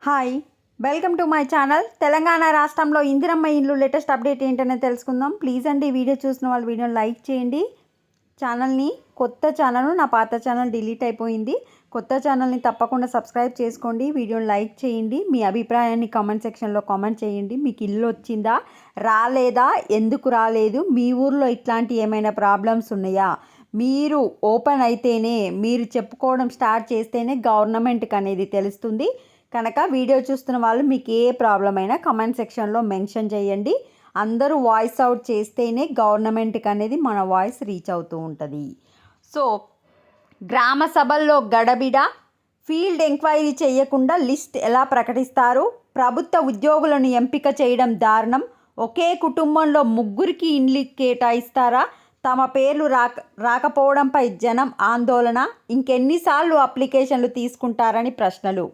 Hi, welcome to my channel. Telangana రాష్ట్రంలో ఇందిరమ్మ ఇల్లు latest update ఏంటనే తెలుసుకుందాం. ప్లీజ్ అండి, వీడియో చూసిన వాళ్ళు వీడియోని లైక్ చేయండి. కొత్త ఛానల్, నా పాత ఛానల్ డిలీట్ అయిపోయింది. కొత్త ఛానల్ని తప్పకుండా సబ్స్క్రైబ్ చేసుకోండి, వీడియోని లైక్ చేయండి, మీ అభిప్రాయాన్ని కామెంట్ సెక్షన్లో కామెంట్ చేయండి. మీకు ఇల్లు వచ్చిందా, రాలేదా, ఎందుకు రాలేదు, మీ ఊర్లో ఇట్లాంటి ఏమైనా ప్రాబ్లమ్స్ ఉన్నాయా, మీరు ఓపెన్ అయితేనే, మీరు చెప్పుకోవడం స్టార్ట్ చేస్తేనే గవర్నమెంట్కి అనేది తెలుస్తుంది. కనుక వీడియో చూస్తున్న వాళ్ళు మీకు ఏ ప్రాబ్లం అయినా కమెంట్ సెక్షన్లో మెన్షన్ చేయండి. అందరూ వాయిస్ అవుట్ చేస్తేనే గవర్నమెంట్కి అనేది మన వాయిస్ రీచ్ అవుతూ ఉంటుంది. సో గ్రామ సభల్లో గడబిడ, ఫీల్డ్ ఎంక్వైరీ చేయకుండా లిస్ట్ ఎలా ప్రకటిస్తారు, ప్రభుత్వ ఉద్యోగులను ఎంపిక చేయడం దారుణం, ఒకే కుటుంబంలో ముగ్గురికి ఇండ్లు కేటాయిస్తారా, తమ పేర్లు రాకపోవడంపై జనం ఆందోళన, ఇంకెన్నిసార్లు అప్లికేషన్లు తీసుకుంటారని ప్రశ్నలు.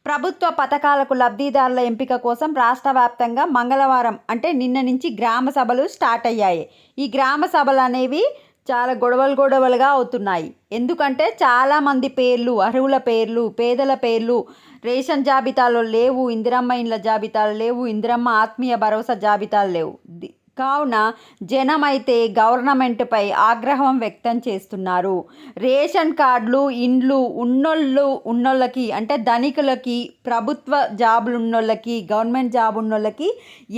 ప్రభుత్వ పథకాలకు లబ్ధిదారుల ఎంపిక కోసం రాష్ట్ర వ్యాప్తంగా మంగళవారం అంటే నిన్న నుంచి గ్రామ సభలు స్టార్ట్ అయ్యాయి. ఈ గ్రామ సభలు అనేవి చాలా గొడవలుగా అవుతున్నాయి. ఎందుకంటే చాలామంది పేర్లు, అర్హుల పేర్లు, పేదల పేర్లు రేషన్ జాబితాలో లేవు, ఇందిరమ్మ ఇండ్ల జాబితాలు లేవు, ఇందిరమ్మ ఆత్మీయ భరోసా జాబితాలు లేవు. కావున జనమైతే గవర్నమెంట్పై ఆగ్రహం వ్యక్తం చేస్తున్నారు. రేషన్ కార్డులు, ఇండ్లు ఉన్నోళ్ళకి అంటే ధనికులకి, ప్రభుత్వ జాబులు ఉన్నోళ్ళకి, గవర్నమెంట్ జాబ్ ఉన్నోళ్ళకి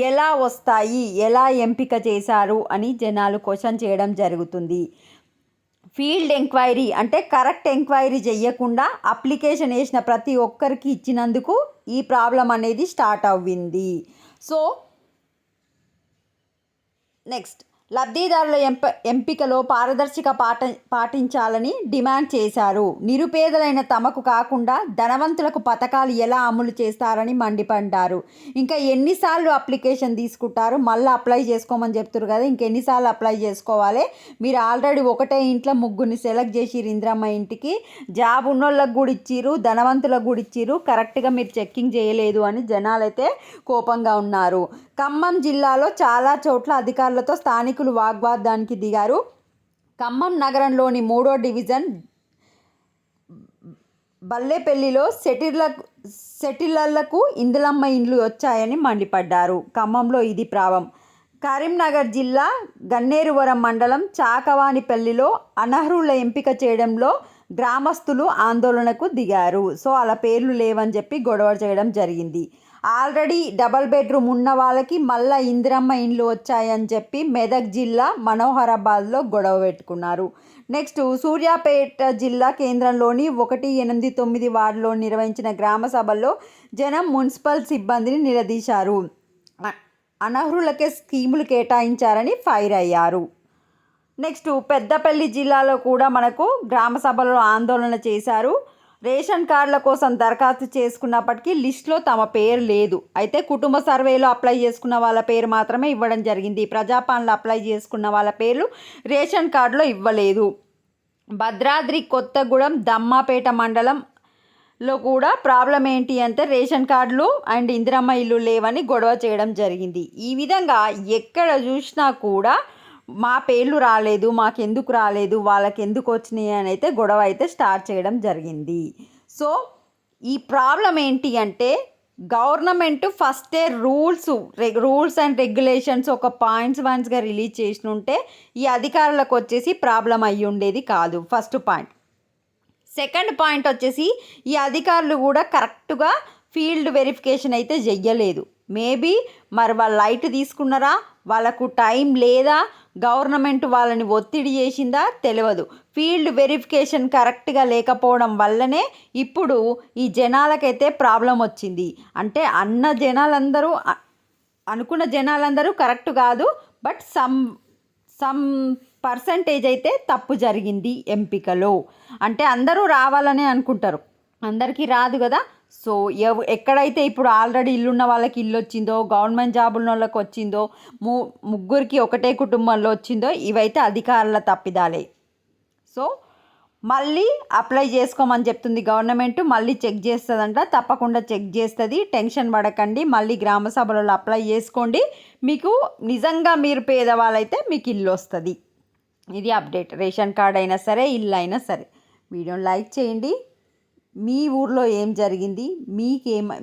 ఎలా వస్తాయి, ఎలా ఎంపిక చేశారు అని జనాలు క్వశ్చన్ చేయడం జరుగుతుంది. ఫీల్డ్ ఎంక్వైరీ అంటే కరెక్ట్ ఎంక్వైరీ చేయకుండా అప్లికేషన్ వేసిన ప్రతి ఒక్కరికి ఇచ్చినందుకు ఈ ప్రాబ్లం అనేది స్టార్ట్ అవ్వింది. సో నెక్స్ట్, లబ్ధిదారుల ఎంపికలో పారదర్శక పాటించాలని డిమాండ్ చేశారు. నిరుపేదలైన తమకు కాకుండా ధనవంతులకు పథకాలు ఎలా అమలు చేస్తారని మండిపడ్డారు. ఇంకా ఎన్నిసార్లు అప్లికేషన్ తీసుకుంటారు, మళ్ళీ అప్లై చేసుకోమని చెప్తారు కదా, ఇంకెన్నిసార్లు అప్లై చేసుకోవాలి, మీరు ఆల్రెడీ ఒకటే ఇంట్లో ముగ్గురిని సెలెక్ట్ చేసిరు, ఇందిరమ్మ ఇంటికి జాబ్ ఉన్నోళ్ళకి కూడా ఇచ్చిరు, ధనవంతులకు కూడా ఇచ్చిరు, కరెక్ట్గా మీరు చెక్కింగ్ చేయలేదు అని జనాలైతే కోపంగా ఉన్నారు. ఖమ్మం జిల్లాలో చాలా చోట్ల అధికారులతో స్థానికులు వాగ్వాదానికి దిగారు. ఖమ్మం నగరంలోని 3వ డివిజన్ బల్లేపల్లిలో సెటిలర్లకు ఇందిరమ్మ ఇండ్లు వచ్చాయని మండిపడ్డారు. ఖమ్మంలో ఇది ప్రాబ్లం. కరీంనగర్ జిల్లా గన్నేరువరం మండలం చాకవానిపల్లిలో అనర్హుల ఎంపిక చేయడంలో గ్రామస్తులు ఆందోళనకు దిగారు. సో అలా పేర్లు లేవని చెప్పి గొడవ చేయడం జరిగింది. ఆల్రెడీ డబల్ బెడ్రూమ్ ఉన్న వాళ్ళకి మళ్ళీ ఇందిరమ్మ ఇండ్లు వచ్చాయని చెప్పి మెదక్ జిల్లా మనోహరాబాద్లో గొడవ పెట్టుకున్నారు. నెక్స్ట్, సూర్యాపేట జిల్లా కేంద్రంలోని 189 వార్డులో నిర్వహించిన గ్రామ సభల్లో జనం మున్సిపల్ సిబ్బందిని నిలదీశారు. అనర్హులకే స్కీములు కేటాయించారని ఫైర్ అయ్యారు. నెక్స్ట్, పెద్దపల్లి జిల్లాలో కూడా మనకు గ్రామ సభలో ఆందోళన చేశారు. రేషన్ కార్డుల కోసం దరఖాస్తు చేసుకున్నప్పటికీ లిస్టులో తమ పేరు లేదు. అయితే కుటుంబ సర్వేలో అప్లై చేసుకున్న వాళ్ళ పేరు మాత్రమే ఇవ్వడం జరిగింది. ప్రజాపాలనలో అప్లై చేసుకున్న వాళ్ళ పేర్లు రేషన్ కార్డులో ఇవ్వలేదు. భద్రాద్రి కొత్తగూడెం దమ్మాపేట మండలంలో కూడా ప్రాబ్లం ఏంటి అంటే రేషన్ కార్డులు అండ్ ఇందిరమ్మ ఇల్లు లేవని గొడవ చేయడం జరిగింది. ఈ విధంగా ఎక్కడ చూసినా కూడా మా పేర్లు రాలేదు, మాకెందుకు రాలేదు, వాళ్ళకి ఎందుకు వచ్చినాయి అని అయితే గొడవ అయితే స్టార్ట్ చేయడం జరిగింది. సో ఈ ప్రాబ్లం ఏంటి అంటే గవర్నమెంట్ ఫస్టే రూల్స్ అండ్ రెగ్యులేషన్స్ ఒక పాయింట్స్గా రిలీజ్ చేసి ఉంటే ఈ అధికారులకు వచ్చేసి ప్రాబ్లం అయ్యి ఉండేది కాదు. First point. సెకండ్ పాయింట్ వచ్చేసి ఈ అధికారులు కూడా కరెక్ట్గా ఫీల్డ్ వెరిఫికేషన్ అయితే చెయ్యలేదు. మేబీ మరి వాళ్ళు లైట్ తీసుకున్నారా, వాళ్ళకు టైం లేదా, గవర్నమెంట్ వాళ్ళని ఒత్తిడి చేసిందా తెలియదు. ఫీల్డ్ వెరిఫికేషన్ కరెక్ట్గా లేకపోవడం వల్లనే ఇప్పుడు ఈ జనాలకైతే ప్రాబ్లం వచ్చింది. అంటే అనుకున్న జనాలందరూ కరెక్ట్ కాదు, బట్ సమ్ పర్సంటేజ్ అయితే తప్పు జరిగింది ఎంపికలో. అంటే అందరూ రావాలని అనుకుంటారు, అందరికీ రాదు కదా. సో ఎక్కడైతే ఇప్పుడు ఆల్రెడీ ఇల్లున్న వాళ్ళకి ఇల్లు వచ్చిందో, గవర్నమెంట్ జాబ్ ఉన్న వాళ్ళకి వచ్చిందో, ముగ్గురికి ఒకటే కుటుంబంలో వచ్చిందో, ఇవైతే అధికారుల తప్పిదాలే. సో మళ్ళీ అప్లై చేసుకోమని చెప్తుంది గవర్నమెంట్, మళ్ళీ చెక్ చేస్తుందంట. తప్పకుండా చెక్ చేస్తుంది, టెన్షన్ పడకండి. మళ్ళీ గ్రామ సభలలో అప్లై చేసుకోండి. మీకు నిజంగా మీరు పేదవాళ్ళైతే మీకు ఇల్లు వస్తుంది. ఇది అప్డేట్. రేషన్ కార్డ్ అయినా సరే, ఇల్లు అయినా సరే. వీడియోని లైక్ చేయండి. మీ ఊర్లో ఏం జరిగింది,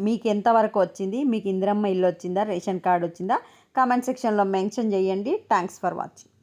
మీకు ఎంతవరకు వచ్చింది, మీకు ఇందిరమ్మ ఇల్లు వచ్చిందా, రేషన్ కార్డు వచ్చిందా, కామెంట్ సెక్షన్లో మెన్షన్ చేయండి. Thanks for watching.